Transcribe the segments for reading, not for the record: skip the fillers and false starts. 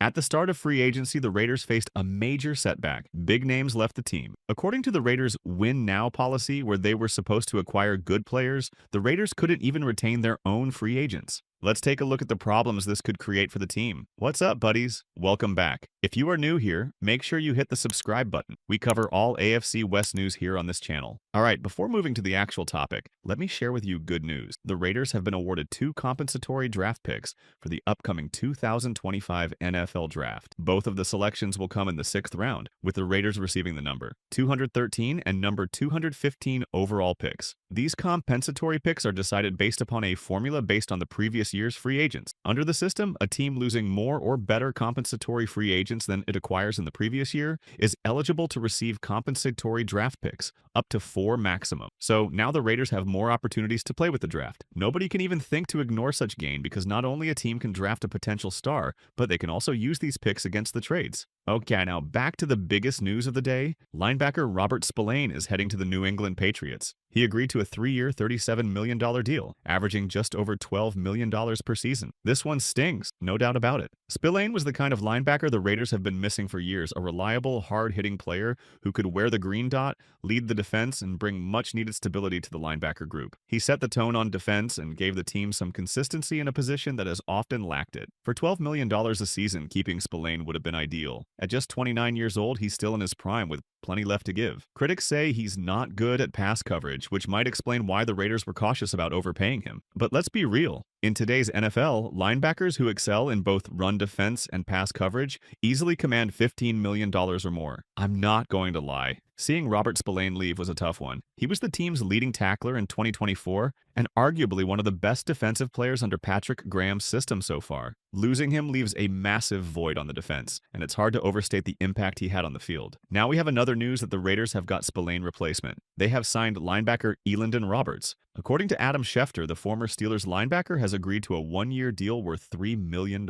At the start of free agency, the Raiders faced a major setback. Big names left the team. According to the Raiders' win now policy, where they were supposed to acquire good players, the Raiders couldn't even retain their own free agents. Let's take a look at the problems this could create for the team. What's up, buddies? Welcome back. If you are new here, make sure you hit the subscribe button. We cover all AFC West news here on this channel. Alright, before moving to the actual topic, let me share with you good news. The Raiders have been awarded 2 compensatory draft picks for the upcoming 2025 NFL Draft. Both of the selections will come in the 6th round, with the Raiders receiving the number 213 and number 215 overall picks. These compensatory picks are decided based upon a formula based on the previous year's free agents. Under the system, a team losing more or better compensatory free agents than it acquires in the previous year is eligible to receive compensatory draft picks, up to 4 maximum. So now the Raiders have more opportunities to play with the draft. Nobody can even think to ignore such gain because not only a team can draft a potential star, but they can also use these picks against the trades. Okay, now back to the biggest news of the day. Linebacker Robert Spillane is heading to the New England Patriots. He agreed to a 3-year, $37 million deal, averaging just over $12 million per season. This one stings, no doubt about it. Spillane was the kind of linebacker the Raiders have been missing for years, a reliable, hard-hitting player who could wear the green dot, lead the defense, and bring much-needed stability to the linebacker group. He set the tone on defense and gave the team some consistency in a position that has often lacked it. For $12 million a season, keeping Spillane would have been ideal. At just 29 years old, he's still in his prime with plenty left to give. Critics say he's not good at pass coverage, which might explain why the Raiders were cautious about overpaying him. But let's be real. In today's NFL, linebackers who excel in both run defense and pass coverage easily command $15 million or more. I'm not going to lie. Seeing Robert Spillane leave was a tough one. He was the team's leading tackler in 2024 and arguably one of the best defensive players under Patrick Graham's system so far. Losing him leaves a massive void on the defense, and it's hard to overstate the impact he had on the field. Now we have another news that the Raiders have got Spillane replacement. They have signed linebacker Elandon Roberts. According to Adam Schefter, the former Steelers linebacker has agreed to a 1-year deal worth $3 million.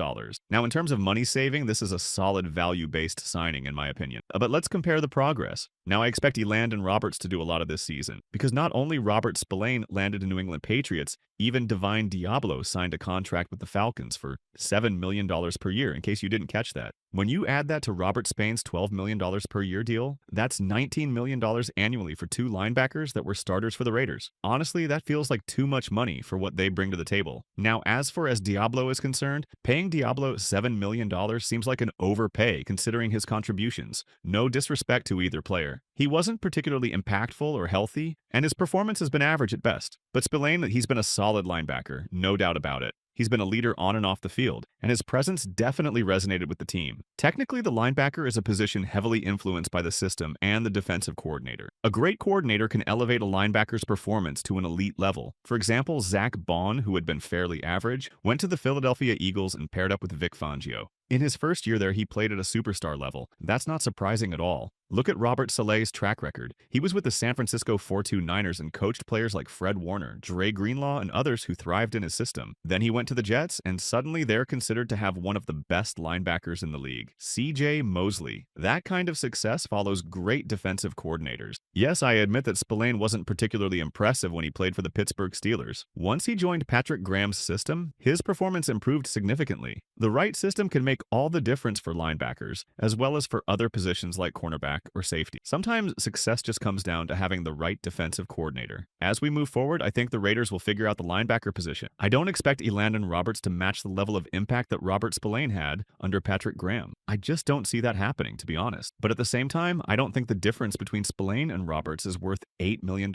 Now, in terms of money saving, this is a solid value-based signing in my opinion. But let's compare the progress. Now, I expect Elandon Roberts to do a lot of this season, because not only Robert Spillane landed in New England Patriots, even Divine Deablo signed a contract with the Falcons for $7 million per year, in case you didn't catch that. When you add that to Robert Spain's $12 million per year deal, that's $19 million annually for 2 linebackers that were starters for the Raiders. Honestly, that feels like too much money for what they bring to the table. Now, as far as Deablo is concerned, paying Deablo $7 million seems like an overpay considering his contributions. No disrespect to either player. He wasn't particularly impactful or healthy, and his performance has been average at best. But Spillane, he's been a solid linebacker, no doubt about it. He's been a leader on and off the field, and his presence definitely resonated with the team. Technically, the linebacker is a position heavily influenced by the system and the defensive coordinator. A great coordinator can elevate a linebacker's performance to an elite level. For example, Zach Bond, who had been fairly average, went to the Philadelphia Eagles and paired up with Vic Fangio. In his first year there, he played at a superstar level. That's not surprising at all. Look at Robert Saleh's track record. He was with the San Francisco 49ers and coached players like Fred Warner, Dre Greenlaw, and others who thrived in his system. Then he went to the Jets, and suddenly they're considered to have one of the best linebackers in the league, C.J. Mosley. That kind of success follows great defensive coordinators. Yes, I admit that Spillane wasn't particularly impressive when he played for the Pittsburgh Steelers. Once he joined Patrick Graham's system, his performance improved significantly. The right system can make all the difference for linebackers, as well as for other positions like cornerback or safety. Sometimes success just comes down to having the right defensive coordinator. As we move forward, I think the Raiders will figure out the linebacker position. I don't expect Elandon Roberts to match the level of impact that Robert Spillane had under Patrick Graham. I just don't see that happening, to be honest. But at the same time, I don't think the difference between Spillane and Roberts is worth $8 million.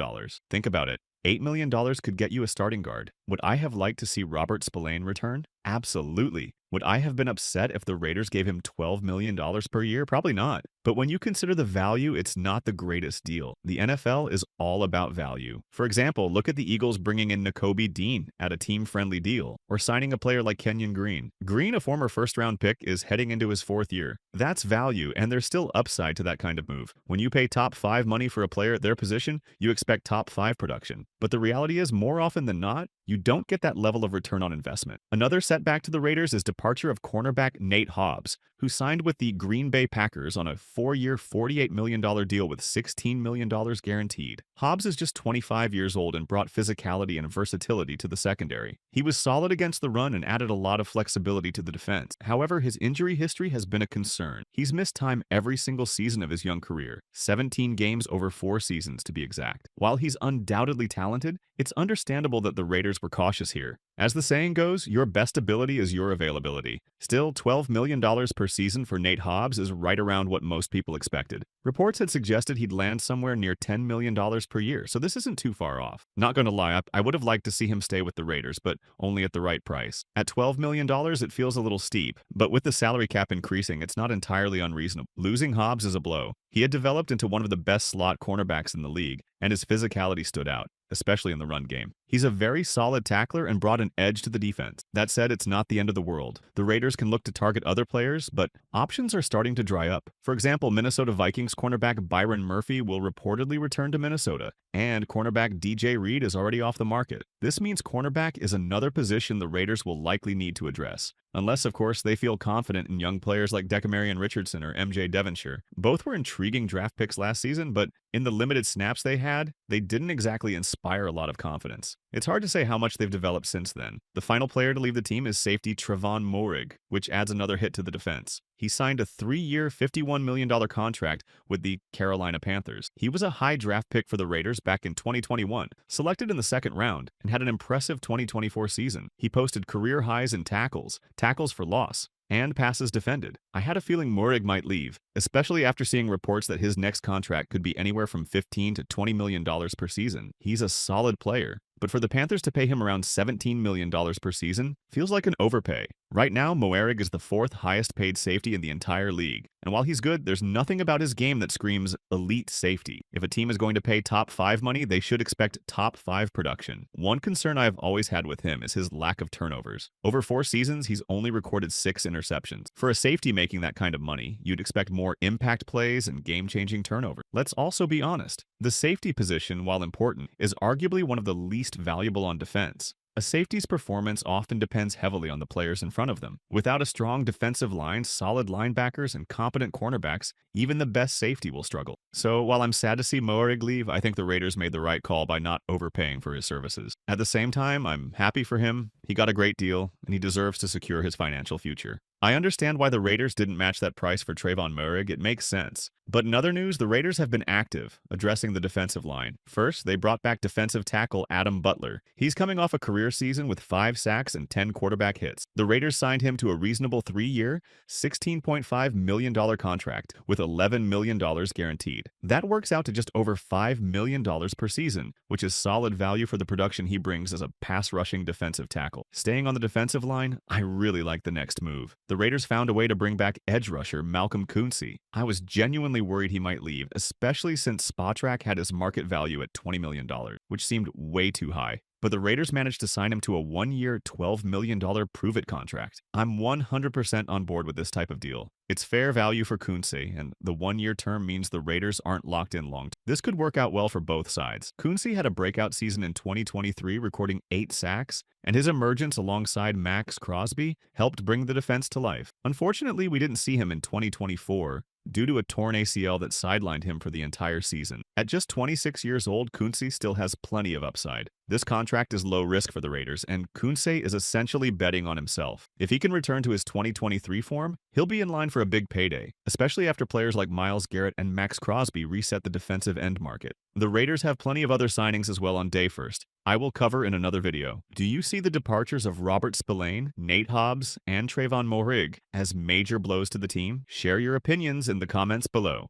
Think about it. $8 million could get you a starting guard. Would I have liked to see Robert Spillane return? Absolutely. Would I have been upset if the Raiders gave him $12 million per year? Probably not. But when you consider the value, it's not the greatest deal. The NFL is all about value. For example, look at the Eagles bringing in Nakobe Dean at a team-friendly deal, or signing a player like Kenyon Green. Green, a former first-round pick, is heading into his 4th year. That's value, and there's still upside to that kind of move. When you pay top 5 money for a player at their position, you expect top 5 production. But the reality is, more often than not, you don't get that level of return on investment. Another setback to the Raiders is departure of cornerback Nate Hobbs, who signed with the Green Bay Packers on a 4-year, $48 million deal with $16 million guaranteed. Hobbs is just 25 years old and brought physicality and versatility to the secondary. He was solid against the run and added a lot of flexibility to the defense. However, his injury history has been a concern. He's missed time every single season of his young career, 17 games over 4 seasons to be exact. While he's undoubtedly talented, it's understandable that the Raiders were cautious here. As the saying goes, your best ability is your availability. Still, $12 million per season for Nate Hobbs is right around what most people expected. Reports had suggested he'd land somewhere near $10 million per year, so this isn't too far off. Not gonna lie, I would have liked to see him stay with the Raiders, but only at the right price. At $12 million, it feels a little steep, but with the salary cap increasing, it's not entirely unreasonable. Losing Hobbs is a blow. He had developed into one of the best slot cornerbacks in the league, and his physicality stood out, especially in the run game. He's a very solid tackler and brought an edge to the defense. That said, it's not the end of the world. The Raiders can look to target other players, but options are starting to dry up. For example, Minnesota Vikings cornerback Byron Murphy will reportedly return to Minnesota, and cornerback DJ Reed is already off the market. This means cornerback is another position the Raiders will likely need to address. Unless, of course, they feel confident in young players like Decamarion Richardson or MJ Devonshire. Both were intriguing draft picks last season, but in the limited snaps they had, they didn't exactly inspire a lot of confidence. It's hard to say how much they've developed since then. The final player to leave the team is safety Trevon Moehrig, which adds another hit to the defense. He signed a 3-year, $51 million contract with the Carolina Panthers. He was a high draft pick for the Raiders back in 2021, selected in the second round, and had an impressive 2024 season. He posted career highs in tackles for loss, and passes defended. I had a feeling Moehrig might leave, especially after seeing reports that his next contract could be anywhere from $15 to $20 million per season. He's a solid player, but for the Panthers to pay him around $17 million per season feels like an overpay. Right now, Moehrig is the 4th highest paid safety in the entire league, and while he's good, there's nothing about his game that screams elite safety. If a team is going to pay top 5 money, they should expect top 5 production. One concern I've always had with him is his lack of turnovers. Over 4 seasons, he's only recorded 6 interceptions. For a safety making that kind of money, you'd expect more impact plays and game-changing turnovers. Let's also be honest. The safety position, while important, is arguably one of the least valuable on defense. A safety's performance often depends heavily on the players in front of them. Without a strong defensive line, solid linebackers, and competent cornerbacks, even the best safety will struggle. So while I'm sad to see Moehrig leave, I think the Raiders made the right call by not overpaying for his services. At the same time, I'm happy for him. He got a great deal, and he deserves to secure his financial future. I understand why the Raiders didn't match that price for Trayvon Moehrig. It makes sense. But in other news, the Raiders have been active, addressing the defensive line. First, they brought back defensive tackle Adam Butler. He's coming off a career season with 5 sacks and 10 quarterback hits. The Raiders signed him to a reasonable 3-year, $16.5 million contract with $11 million guaranteed. That works out to just over $5 million per season, which is solid value for the production he brings as a pass-rushing defensive tackle. Staying on the defensive line, I really like the next move. The Raiders found a way to bring back edge rusher Malcolm Koonce. I was genuinely worried he might leave, especially since Spotrac had his market value at $20 million, which seemed way too high. But the Raiders managed to sign him to a 1-year, $12 million prove-it contract. I'm 100% on board with this type of deal. It's fair value for Koonce, and the 1-year term means the Raiders aren't locked in long. This could work out well for both sides. Koonce had a breakout season in 2023, recording 8 sacks, and his emergence alongside Max Crosby helped bring the defense to life. Unfortunately, we didn't see him in 2024, due to a torn ACL that sidelined him for the entire season. At just 26 years old, Koonce still has plenty of upside. This contract is low risk for the Raiders, and Koonce is essentially betting on himself. If he can return to his 2023 form, he'll be in line for a big payday, especially after players like Myles Garrett and Max Crosby reset the defensive end market. The Raiders have plenty of other signings as well on day first. I will cover in another video. Do you see the departures of Robert Spillane, Nate Hobbs, and Trayvon Moehrig as major blows to the team? Share your opinions in the comments below.